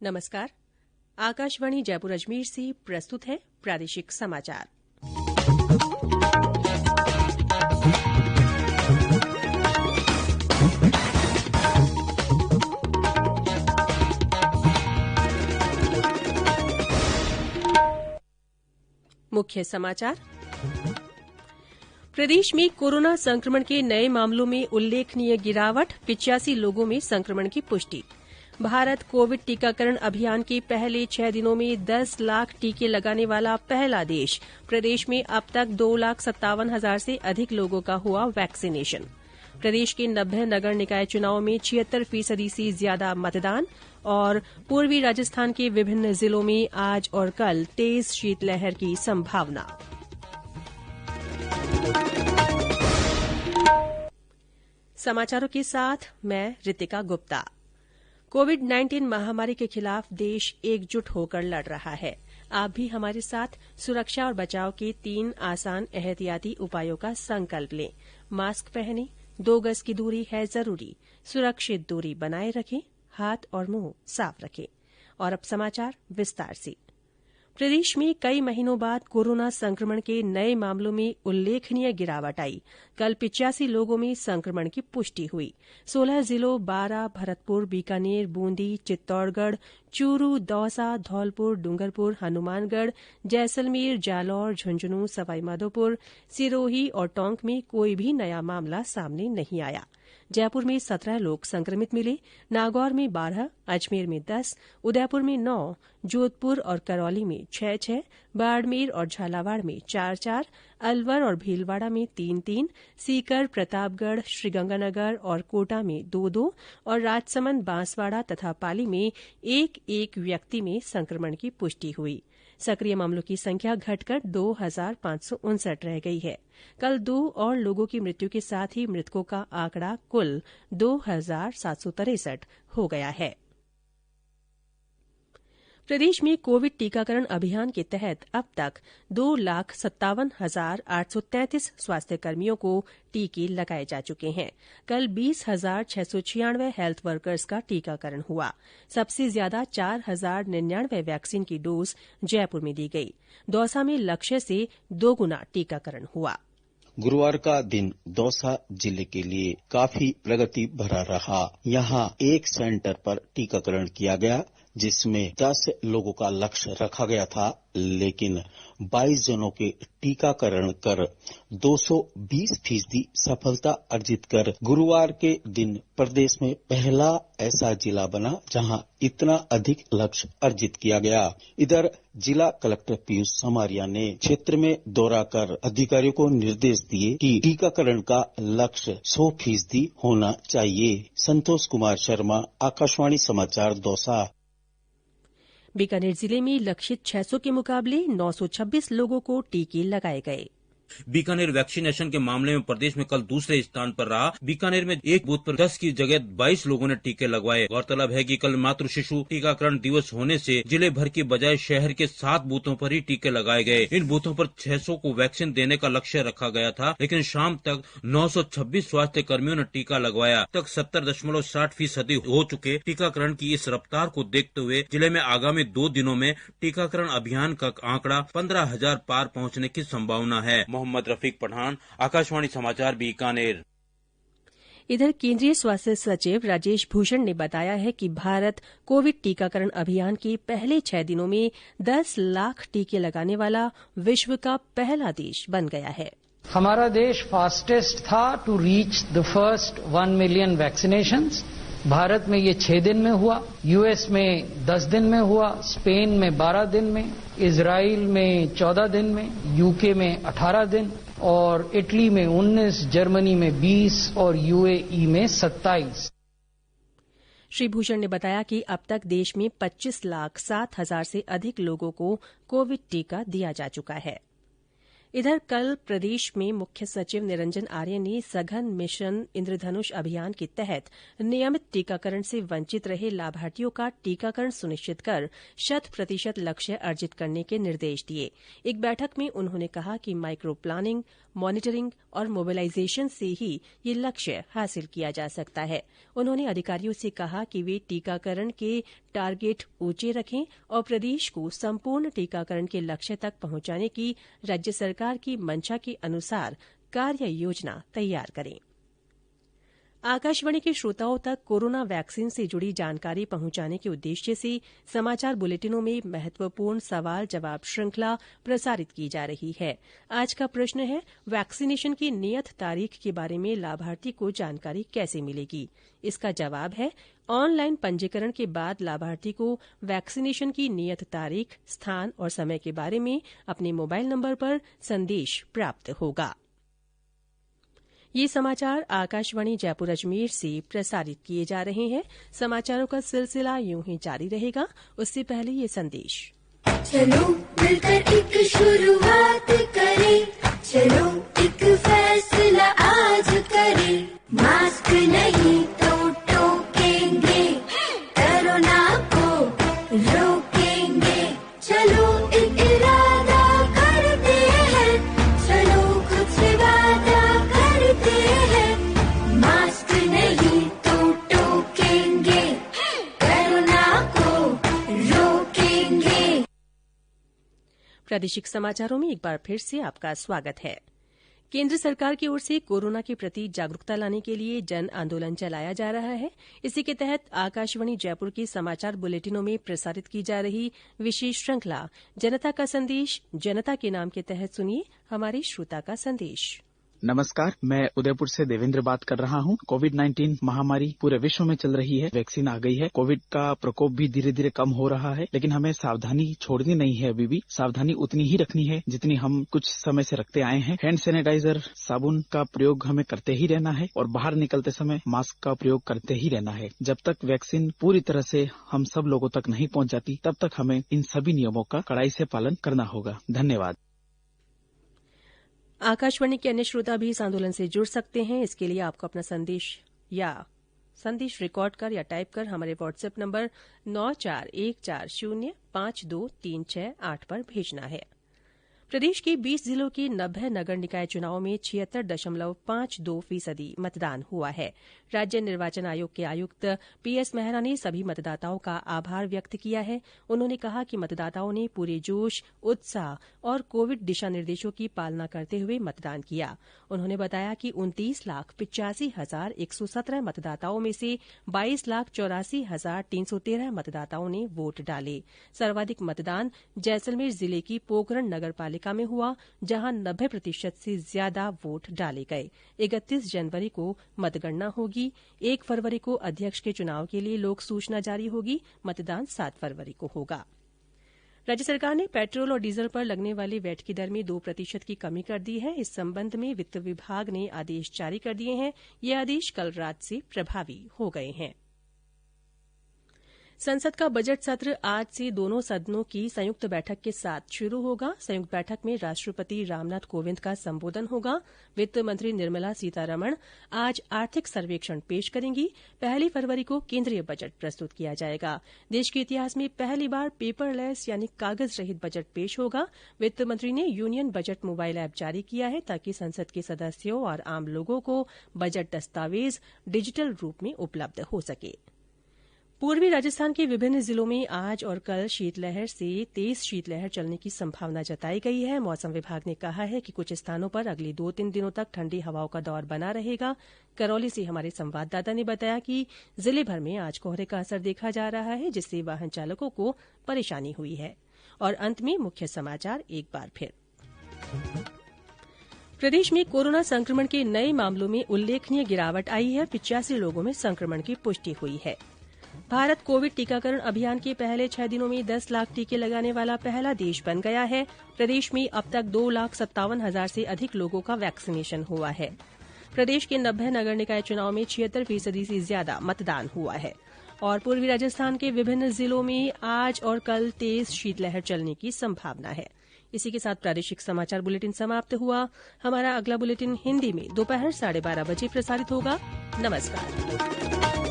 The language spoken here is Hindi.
नमस्कार। आकाशवाणी जयपुर अजमेर से प्रस्तुत है प्रादेशिक समाचार। मुख्य समाचार। प्रदेश में कोरोना संक्रमण के नए मामलों में उल्लेखनीय गिरावट, 85 लोगों में संक्रमण की पुष्टि। भारत कोविड टीकाकरण अभियान के पहले 6 दिनों में 10 लाख टीके लगाने वाला पहला देश। प्रदेश में अब तक 2,57,000 से अधिक लोगों का हुआ वैक्सीनेशन। प्रदेश के 90 नगर निकाय चुनावों में 76% से ज्यादा मतदान। और पूर्वी राजस्थान के विभिन्न जिलों में आज और कल तेज शीतलहर की संभावना। समाचारों के साथ मैं रितिका गुप्ता। कोविड-19 महामारी के खिलाफ देश एकजुट होकर लड़ रहा है। आप भी हमारे साथ सुरक्षा और बचाव के 3 आसान एहतियाती उपायों का संकल्प लें। मास्क पहनें, 2 गज की दूरी है जरूरी, सुरक्षित दूरी बनाए रखें, हाथ और मुंह साफ रखें। और अब समाचार विस्तार से। प्रदेश में कई महीनों बाद कोरोना संक्रमण के नए मामलों में उल्लेखनीय गिरावट आई। कल 85 लोगों में संक्रमण की पुष्टि हुई। 16 जिलों बारां, भरतपुर, बीकानेर, बूंदी, चित्तौड़गढ़, चूरू, दौसा, धौलपुर, डूंगरपुर, हनुमानगढ़, जैसलमेर, जालौर, झुंझुनूं, सवाईमाधोपुर, सिरोही और टोंक में कोई भी नया मामला सामने नहीं आया। जयपुर में 17 लोग संक्रमित मिले, नागौर में 12, अजमेर में 10, उदयपुर में 9, जोधपुर और करौली में 6-6, बाड़मेर और झालावाड़ में 4-4, अलवर और भीलवाड़ा में 3-3, सीकर, प्रतापगढ़, श्रीगंगानगर और कोटा में 2-2 और राजसमंद, बांसवाड़ा तथा पाली में 1-1 व्यक्ति में संक्रमण की पुष्टि हुई। सक्रिय मामलों की संख्या घटकर 2,559 रह गई है। कल 2 और लोगों की मृत्यु के साथ ही मृतकों का आंकड़ा कुल 2,763 हो गया है। प्रदेश में कोविड टीकाकरण अभियान के तहत अब तक 2,57,833 स्वास्थ्य कर्मियों को टीके लगाए जा चुके हैं। कल 20,696 हेल्थ वर्कर्स का टीकाकरण हुआ। सबसे ज्यादा 4,099 वैक्सीन की डोज जयपुर में दी गई। दौसा में लक्ष्य से 2 गुना टीकाकरण हुआ। गुरुवार का दिन दौसा जिले के लिए काफी प्रगति भरा रहा। यहाँ एक सेंटर पर टीकाकरण किया गया, जिसमें 10 लोगों का लक्ष्य रखा गया था, लेकिन 22 जनों के टीकाकरण कर 220% सफलता अर्जित कर गुरुवार के दिन प्रदेश में पहला ऐसा जिला बना जहां इतना अधिक लक्ष्य अर्जित किया गया। इधर जिला कलेक्टर पीयूष समारिया ने क्षेत्र में दौरा कर अधिकारियों को निर्देश दिए कि टीकाकरण का लक्ष्य 100% होना चाहिए। संतोष कुमार शर्मा, आकाशवाणी समाचार, दौसा। बीकानेर जिले में लक्षित 600 के मुकाबले 926 लोगों को टीके लगाए गए। बीकानेर वैक्सीनेशन के मामले में प्रदेश में कल दूसरे स्थान पर रहा। बीकानेर में एक बूथ पर 10 की जगह 22 लोगों ने टीके लगवाए। गौरतलब है कि कल मातृ शिशु टीकाकरण दिवस होने से जिले भर की बजाय शहर के 7 बूथों पर ही टीके लगाए गए। इन बूथों पर 600 को वैक्सीन देने का लक्ष्य रखा गया था, लेकिन शाम तक 926 स्वास्थ्य कर्मियों ने टीका लगवाया। तक 70.60% हो चुके टीकाकरण की इस रफ्तार को देखते हुए जिले में आगामी 2 दिनों में टीकाकरण अभियान का आंकड़ा 15,000 पार पहुँचने की संभावना है। मोहम्मद रफीक पठान, आकाशवाणी समाचार, बीकानेर। इधर केंद्रीय स्वास्थ्य सचिव राजेश भूषण ने बताया है कि भारत कोविड टीकाकरण अभियान के पहले 6 दिनों में 10 लाख टीके लगाने वाला विश्व का पहला देश बन गया है। हमारा देश फास्टेस्ट था to reach the first 1 million vaccinations. Bharat में ये 6 दिन में हुआ, यूएस में 10 दिन में हुआ, स्पेन में 12 दिन में, इजराइल में 14 दिन में, यूके में 18 दिन और इटली में 19, जर्मनी में 20 और यूएई में 27। श्री भूषण ने बताया कि अब तक देश में 25,07,000 से अधिक लोगों को कोविड टीका दिया जा चुका है। इधर कल प्रदेश में मुख्य सचिव निरंजन आर्य ने सघन मिशन इंद्रधनुष अभियान के तहत नियमित टीकाकरण से वंचित रहे लाभार्थियों का टीकाकरण सुनिश्चित कर 100% लक्ष्य अर्जित करने के निर्देश दिए। एक बैठक में उन्होंने कहा कि माइक्रो प्लानिंग, मॉनिटरिंग और मोबिलाइजेशन से ही ये लक्ष्य हासिल किया जा सकता है। उन्होंने अधिकारियों से कहा कि वे टीकाकरण के टारगेट ऊंचे रखें और प्रदेश को संपूर्ण टीकाकरण के लक्ष्य तक पहुंचाने की राज्य सरकार की मंशा के अनुसार कार्य योजना तैयार करें। आकाशवाणी के श्रोताओं तक कोरोना वैक्सीन से जुड़ी जानकारी पहुंचाने के उद्देश्य से समाचार बुलेटिनों में महत्वपूर्ण सवाल जवाब श्रृंखला प्रसारित की जा रही है। आज का प्रश्न है, वैक्सीनेशन की नियत तारीख के बारे में लाभार्थी को जानकारी कैसे मिलेगी? इसका जवाब है, ऑनलाइन पंजीकरण के बाद लाभार्थी को वैक्सीनेशन की नियत तारीख, स्थान और समय के बारे में अपने मोबाइल नंबर पर संदेश प्राप्त होगा। ये समाचार आकाशवाणी जयपुर अजमेर से प्रसारित किए जा रहे हैं। समाचारों का सिलसिला यूं ही जारी रहेगा। उससे पहले ये संदेश। चलो मिलकर एक शुरुआत करें, चलो एक फैसला आज करें, मास्क नहीं तो टोकेंगे, कोरोना को रोकेंगे, चलो एक इरादा करते हैं, चलो खुद से वादा करते हैं, मास्क नहीं तो टोकेंगे, कोरोना को रोकेंगे। प्रादेशिक समाचारों में एक बार फिर से आपका स्वागत है। केंद्र सरकार की ओर से कोरोना के प्रति जागरूकता लाने के लिए जन आंदोलन चलाया जा रहा है। इसी के तहत आकाशवाणी जयपुर के समाचार बुलेटिनों में प्रसारित की जा रही विशेष श्रृंखला जनता का संदेश, जनता के नाम के तहत सुनिए हमारे श्रोता का संदेश। नमस्कार, मैं उदयपुर से देवेंद्र बात कर रहा हूं। कोविड-19 महामारी पूरे विश्व में चल रही है। वैक्सीन आ गई है। कोविड का प्रकोप भी धीरे धीरे कम हो रहा है, लेकिन हमें सावधानी छोड़नी नहीं है। अभी भी सावधानी उतनी ही रखनी है जितनी हम कुछ समय से रखते आए हैं। हैंड सैनिटाइजर, साबुन का प्रयोग हमें करते ही रहना है और बाहर निकलते समय मास्क का प्रयोग करते ही रहना है। जब तक वैक्सीन पूरी तरह से हम सब लोगों तक नहीं पहुंच जाती, तब तक हमें इन सभी नियमों का कड़ाई से पालन करना होगा। धन्यवाद। आकाशवाणी के अन्य श्रोता भी इस आंदोलन से जुड़ सकते हैं। इसके लिए आपको अपना संदेश रिकॉर्ड कर या टाइप कर हमारे व्हाट्सएप नंबर 9414052368 पर भेजना है। प्रदेश के 20 जिलों के 90 नगर निकाय चुनावों में 76.52% मतदान हुआ है। राज्य निर्वाचन आयोग के आयुक्त पीएस मेहरा ने सभी मतदाताओं का आभार व्यक्त किया है। उन्होंने कहा कि मतदाताओं ने पूरे जोश, उत्साह और कोविड दिशा निर्देशों की पालना करते हुए मतदान किया। उन्होंने बताया कि 29,85,117 मतदाताओं में से 22,84,313 मतदाताओं ने वोट डाले। सर्वाधिक मतदान जैसलमेर जिले की पोकरण नगर पालिका में हुआ, जहां 90% से ज्यादा वोट डाले गए। 31 जनवरी को मतगणना होगी। 1 फरवरी को अध्यक्ष के चुनाव के लिए लोक सूचना जारी होगी। मतदान 7 फरवरी को होगा। राज्य सरकार ने पेट्रोल और डीजल पर लगने वाली वैट की दर में 2% की कमी कर दी है। इस संबंध में वित्त विभाग ने आदेश जारी कर दिए हैं। ये आदेश कल रात से प्रभावी हो गए हैं। संसद का बजट सत्र आज से दोनों सदनों की संयुक्त बैठक के साथ शुरू होगा। संयुक्त बैठक में राष्ट्रपति रामनाथ कोविंद का संबोधन होगा। वित्त मंत्री निर्मला सीतारमण आज आर्थिक सर्वेक्षण पेश करेंगी। 1 फरवरी को केंद्रीय बजट प्रस्तुत किया जाएगा। देश के इतिहास में पहली बार पेपरलेस यानी कागज रहित बजट पेश होगा। वित्त मंत्री ने यूनियन बजट मोबाइल ऐप जारी किया है ताकि संसद के सदस्यों और आम लोगों को बजट दस्तावेज डिजिटल रूप में उपलब्ध हो सके। पूर्वी राजस्थान के विभिन्न जिलों में आज और कल शीतलहर से तेज शीतलहर चलने की संभावना जताई गई है। मौसम विभाग ने कहा है कि कुछ स्थानों पर अगले 2-3 दिनों तक ठंडी हवाओं का दौर बना रहेगा। करौली से हमारे संवाददाता ने बताया कि जिले भर में आज कोहरे का असर देखा जा रहा है, जिससे वाहन चालकों को परेशानी हुई है। और अंत में मुख्य समाचार एक बार फिर। प्रदेश में कोरोना संक्रमण के नए मामलों में उल्लेखनीय गिरावट आई है। 85 लोगों में संक्रमण की पुष्टि हुई है। भारत कोविड टीकाकरण अभियान के पहले 6 दिनों में 10 लाख टीके लगाने वाला पहला देश बन गया है। प्रदेश में अब तक 2,57,000 से अधिक लोगों का वैक्सीनेशन हुआ है। प्रदेश के 90 नगर निकाय चुनाव में 76% से ज्यादा मतदान हुआ है। और पूर्वी राजस्थान के विभिन्न जिलों में आज और कल तेज शीतलहर चलने की संभावना है। इसी के साथ प्रादेशिक समाचार बुलेटिन समाप्त हुआ। हमारा अगला बुलेटिन हिन्दी में दोपहर 12:30 बजे प्रसारित होगा। नमस्कार।